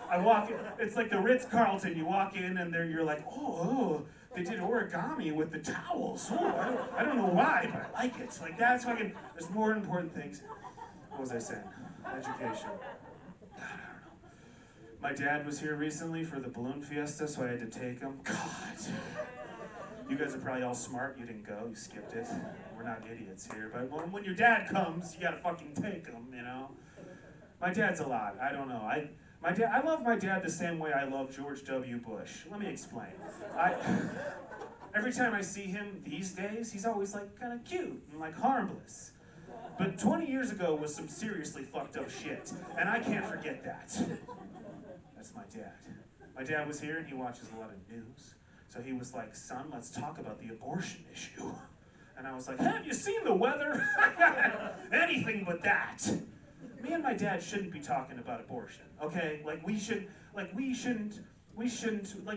I walk in, it's like the Ritz-Carlton. You walk in and you're like, oh, they did origami with the towels. Oh, I don't know why, but I like it. Like, that's fucking, there's more important things. What was I saying? Education. God, I don't know. My dad was here recently for the balloon fiesta, so I had to take him. God. You guys are probably all smart. You didn't go. You skipped it. We're not idiots here. But when your dad comes, you gotta fucking take him, you know? My dad's a lot. I don't know. I love my dad the same way I love George W. Bush. Let me explain. Every time I see him these days, he's always like kind of cute and like harmless. But 20 years ago was some seriously fucked up shit, and I can't forget that. That's my dad. My dad was here and he watches a lot of news. So he was like, son, let's talk about the abortion issue. And I was like, have you seen the weather? Anything but that. Me and my dad shouldn't be talking about abortion, okay? We shouldn't,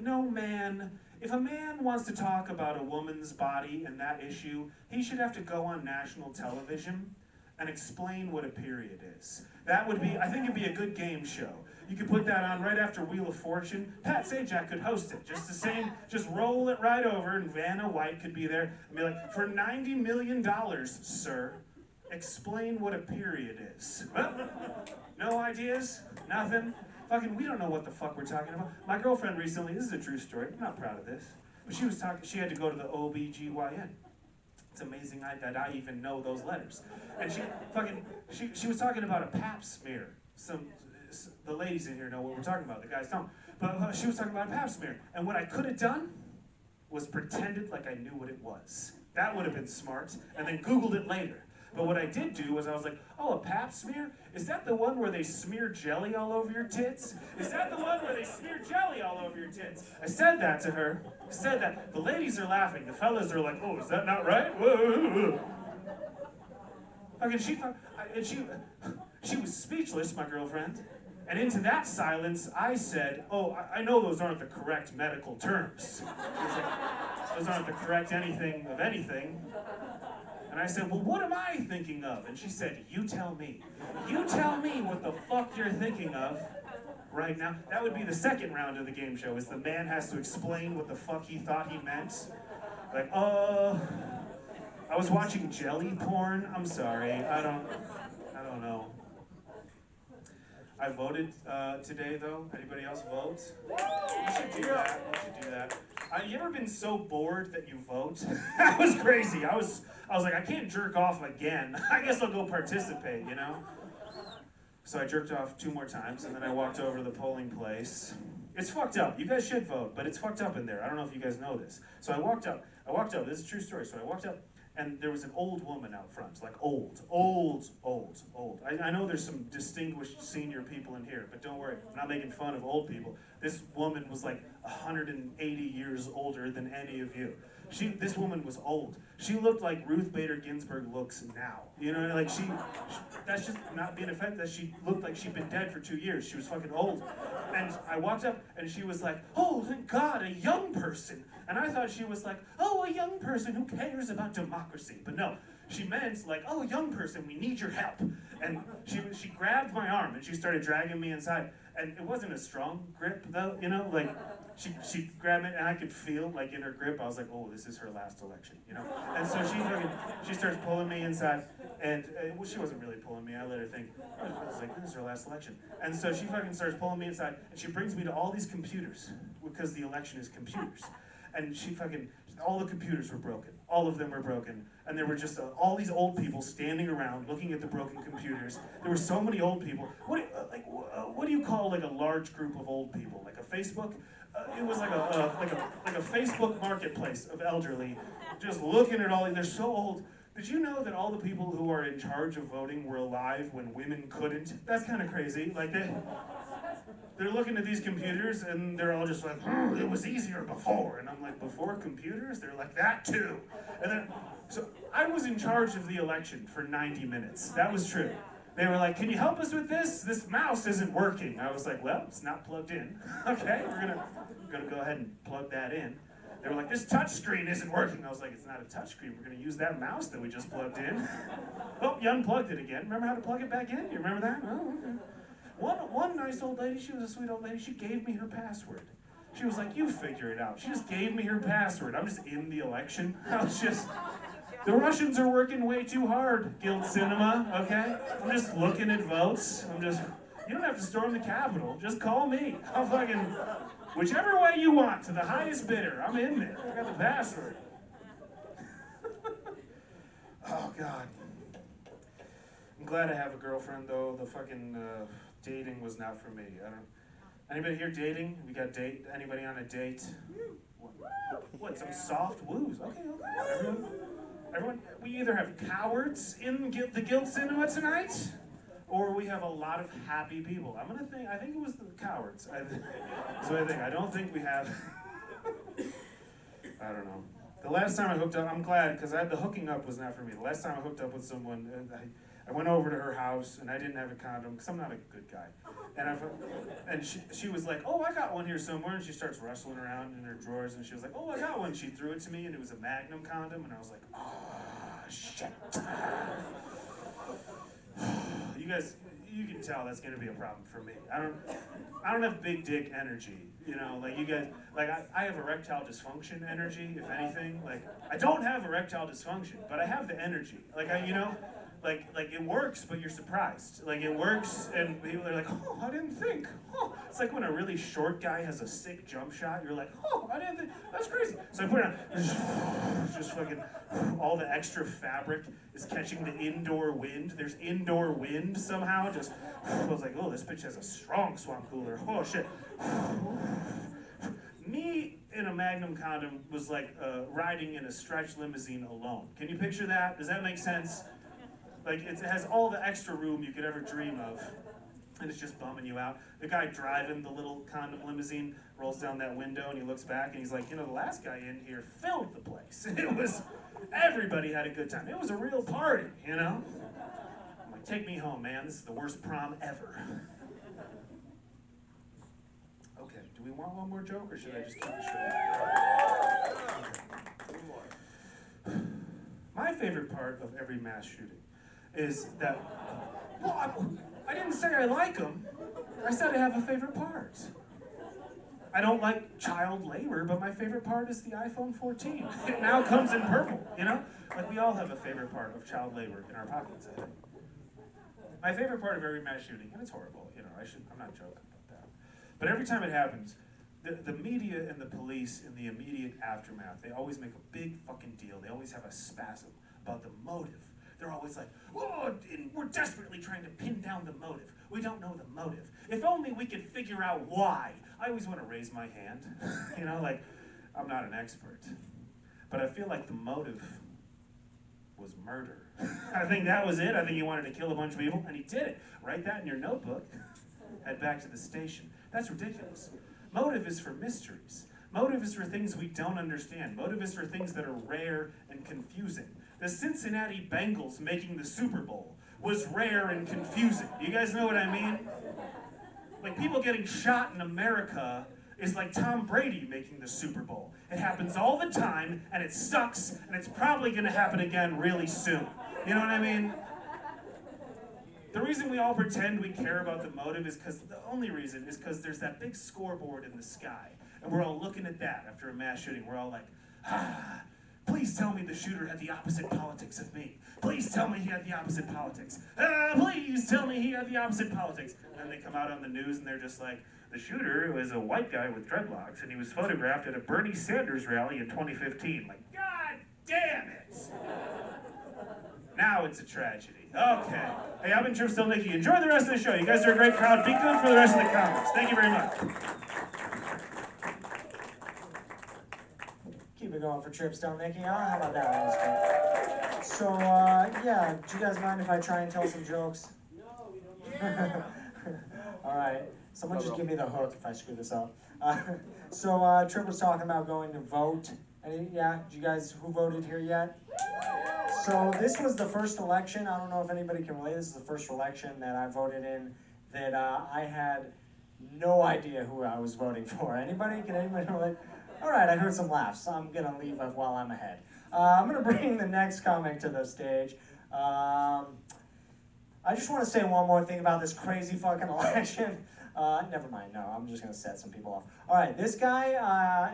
no man, if a man wants to talk about a woman's body and that issue, he should have to go on national television and explain what a period is. That would be, I think it'd be a good game show. You could put that on right after Wheel of Fortune. Pat Sajak could host it. Just the same, just roll it right over and Vanna White could be there and be like, for $90 million, sir, explain what a period is. Well, no ideas? Nothing? Fucking, we don't know what the fuck we're talking about. My girlfriend recently, this is a true story, I'm not proud of this, but she had to go to the OBGYN. It's amazing that I even know those letters. And she was talking about a pap smear. The ladies in here know what we're talking about, the guys don't. But she was talking about a pap smear. And what I could have done was pretended like I knew what it was. That would have been smart, and then Googled it later. But what I did do was I was like, oh, a pap smear? Is that the one where they smear jelly all over your tits? Is that the one where they smear jelly all over your tits? I said that to her. I said that. The ladies are laughing. The fellas are like, oh, is that not right? Whoa. Fucking she was speechless, my girlfriend. And into that silence, I said, oh, I know those aren't the correct medical terms. Like, those aren't the correct anything of anything. And I said, well, what am I thinking of? And she said, you tell me. You tell me what the fuck you're thinking of right now. That would be the second round of the game show, is the man has to explain what the fuck he thought he meant. Like, I was watching jelly porn. I'm sorry, I don't know. I voted today, though. Anybody else vote? You should do that. You should do that. You ever been so bored that you vote? That was crazy. I was like, I can't jerk off again. I guess I'll go participate, you know? So I jerked off 2 more times, and then I walked over to the polling place. It's fucked up. You guys should vote, but it's fucked up in there. I don't know if you guys know this. So I walked up. This is a true story. So I walked up, and there was an old woman out front, like old. I know there's some distinguished senior people in here, but don't worry, I'm not making fun of old people. This woman was like 180 years older than any of you. This woman was old. She looked like Ruth Bader Ginsburg looks now. You know, like that's just not being offended, that she looked like she'd been dead for 2 years. She was fucking old. And I walked up and she was like, oh, thank God, a young person. And I thought she was like, oh, a young person who cares about democracy. But no, she meant like, oh, young person, we need your help. And she grabbed my arm and she started dragging me inside. And it wasn't a strong grip though, you know, like she grabbed me and I could feel like in her grip, I was like, oh, this is her last election, you know? And so she starts pulling me inside and well, she wasn't really pulling me, I let her think, I was like, this is her last election. And so she fucking starts pulling me inside and she brings me to all these computers because the election is computers. And all the computers were broken. All of them were broken. And there were just all these old people standing around looking at the broken computers. There were so many old people. What do you call like a large group of old people? Like a Facebook? It was like a Facebook marketplace of elderly, just looking at all. They're so old. Did you know that all the people who are in charge of voting were alive when women couldn't? That's kind of crazy. Like they're looking at these computers and they're all just like, it was easier before. And I'm like, before computers? They're like, that too. And then, so I was in charge of the election for 90 minutes. That was true. They were like, can you help us with this? This mouse isn't working. I was like, well, it's not plugged in. Okay, we're gonna go ahead and plug that in. They were like, this touch screen isn't working. I was like, it's not a touch screen. We're gonna use that mouse that we just plugged in. Oh, you unplugged it again. Remember how to plug it back in? You remember that? Oh, okay. One nice old lady, she was a sweet old lady, she gave me her password. She was like, you figure it out. She just gave me her password. I'm just in the election. I was just, the Russians are working way too hard, Guild Cinema, okay? I'm just looking at votes. You don't have to storm the Capitol. Just call me. I'll fucking, whichever way you want, to the highest bidder. I'm in there. I got the password. Oh, God. I'm glad I have a girlfriend, though. The fucking dating was not for me. Anybody here dating? We got anybody on a date? What, some soft woos? Okay. Everyone, we either have cowards in the Guild Cinema tonight, or we have a lot of happy people. I think it was the cowards. That's what I think. I don't think we have, I don't know. The last time I hooked up, I'm glad, because the hooking up was not for me. The last time I hooked up with someone, I went over to her house, and I didn't have a condom, because I'm not a good guy. And she was like, oh, I got one here somewhere, and she starts rustling around in her drawers, and she was like, oh, I got one. She threw it to me, and it was a Magnum condom, and I was like, oh, shit. You guys, you can tell that's gonna be a problem for me. I don't have big dick energy, you know, like you guys, like I have erectile dysfunction energy, if anything. Like, I don't have erectile dysfunction, but I have the energy. Like, like it works, but you're surprised. Like, it works, and people are like, oh, I didn't think. Oh. It's like when a really short guy has a sick jump shot, you're like, oh, I didn't think, that's crazy. So I put it on, just fucking, all the extra fabric is catching the indoor wind. There's indoor wind somehow, just, I was like, oh, this bitch has a strong swamp cooler. Oh, shit. Me in a Magnum condom was like riding in a stretch limousine alone. Can you picture that? Does that make sense? Like, it has all the extra room you could ever dream of, and it's just bumming you out. The guy driving the little condom limousine rolls down that window, and he looks back, and he's like, you know, the last guy in here filled the place. Everybody had a good time. It was a real party, you know? I'm like, take me home, man. This is the worst prom ever. Okay, do we want one more joke, or should I just keep it short? My favorite part of every mass shooting is that, well, I didn't say I like them. I said I have a favorite part. I don't like child labor, but my favorite part is the iPhone 14. It now comes in purple, you know? Like, we all have a favorite part of child labor in our pockets, I think. My favorite part of every mass shooting, and it's horrible, you know, I'm not joking about that. But every time it happens, the media and the police in the immediate aftermath, they always make a big fucking deal. They always have a spasm about the motive. They're always like, oh, we're desperately trying to pin down the motive. We don't know the motive. If only we could figure out why. I always want to raise my hand. You know, like, I'm not an expert. But I feel like the motive was murder. I think that was it. I think he wanted to kill a bunch of people, and he did it. Write that in your notebook. Head back to the station. That's ridiculous. Motive is for mysteries. Motive is for things we don't understand. Motive is for things that are rare and confusing. The Cincinnati Bengals making the Super Bowl was rare and confusing. You guys know what I mean? Like, people getting shot in America is like Tom Brady making the Super Bowl. It happens all the time, and it sucks, and it's probably going to happen again really soon. You know what I mean? The reason we all pretend we care about the motive is because, the only reason is because there's that big scoreboard in the sky, and we're all looking at that after a mass shooting. We're all like, please tell me the shooter had the opposite politics of me. Please tell me he had the opposite politics. Please tell me he had the opposite politics. And then they come out on the news and they're just like, the shooter was a white guy with dreadlocks, and he was photographed at a Bernie Sanders rally in 2015. Like, God damn it! Now it's a tragedy. Okay. Hey, I've been Tripp Stelnicki. Enjoy the rest of the show. You guys are a great crowd. Be good for the rest of the comments. Thank you very much. Keep it going for Tripp Stelnicki, huh? How about that? That was good. So, yeah, do you guys mind if I try and tell some jokes? No, we don't. All right. Someone just give me the hook if I screw this up. So, Tripp was talking about going to vote. Yeah, did you guys, who voted here yet? So this was the first election. I don't know if anybody can relate. This is the first election that I voted in that I had no idea who I was voting for. Anybody? Can anybody relate? All right, I heard some laughs. So I'm going to leave while I'm ahead. I'm going to bring the next comic to the stage. I just want to say one more thing about this crazy fucking election. Never mind, no, I'm just going to set some people off. All right, this guy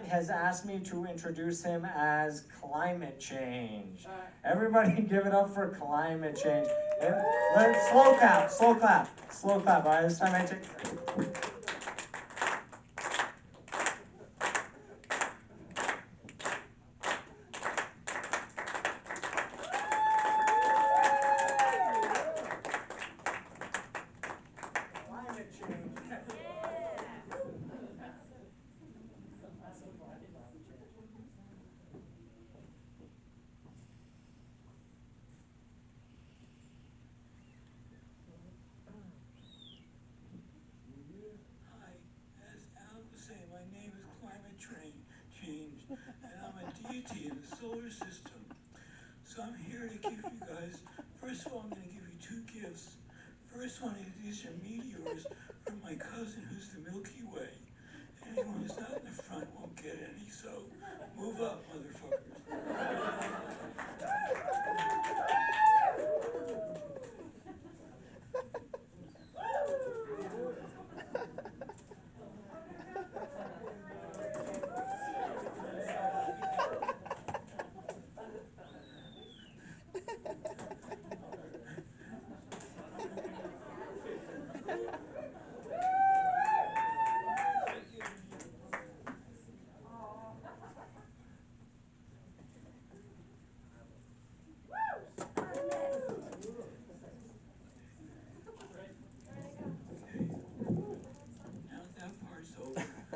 has asked me to introduce him as climate change. Everybody give it up for climate change. Slow clap, slow clap, slow clap. All right, this time I take... Change, and I'm a deity in the solar system. So I'm here to give you guys, first of all, I'm going to give you two gifts. First one is these are meteors from my cousin who's the Milky Way. Anyone who's not in the front won't get any, so move up, motherfuckers.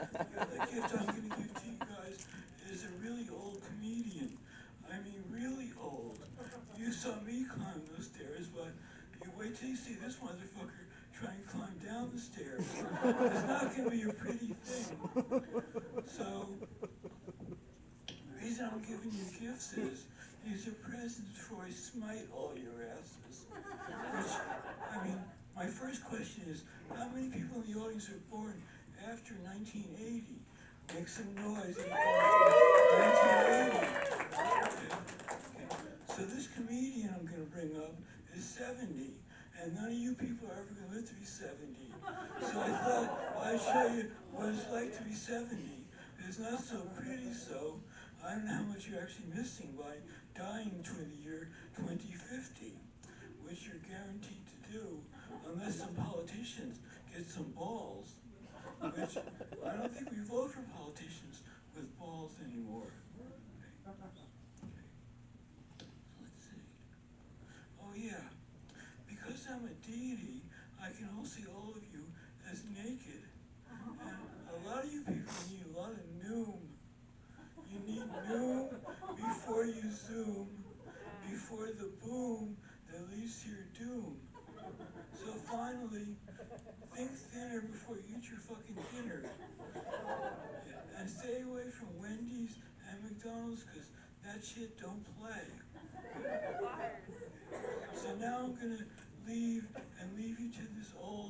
The gift I'm going to give to you guys is a really old comedian. I mean, really old. You saw me climb those stairs, but you wait till you see this motherfucker try and climb down the stairs. It's not going to be a pretty thing. So, the reason I'm giving you gifts is these are presents before I smite all your asses. Which, I mean, my first question is, how many people in the audience are born after 1980? Make some noise. 1980. Okay. So this comedian I'm going to bring up is 70, and none of you people are ever going to live to be 70. So I thought I'd show you what it's like to be 70. It's not so pretty, so I don't know how much you're actually missing by dying to the year 2050, which you're guaranteed to do, unless some politicians get some balls. Which I don't think we vote for politicians with balls anymore. Okay. So let's see. Oh yeah, because I'm a deity, I can all see all of you as naked. And a lot of you people need a lot of noom. You need noom before you zoom, before the boom that leads to your doom. So finally, think thinner before you eat your fucking dinner. And stay away from Wendy's and McDonald's, because that shit don't play. So now I'm going to leave you to this old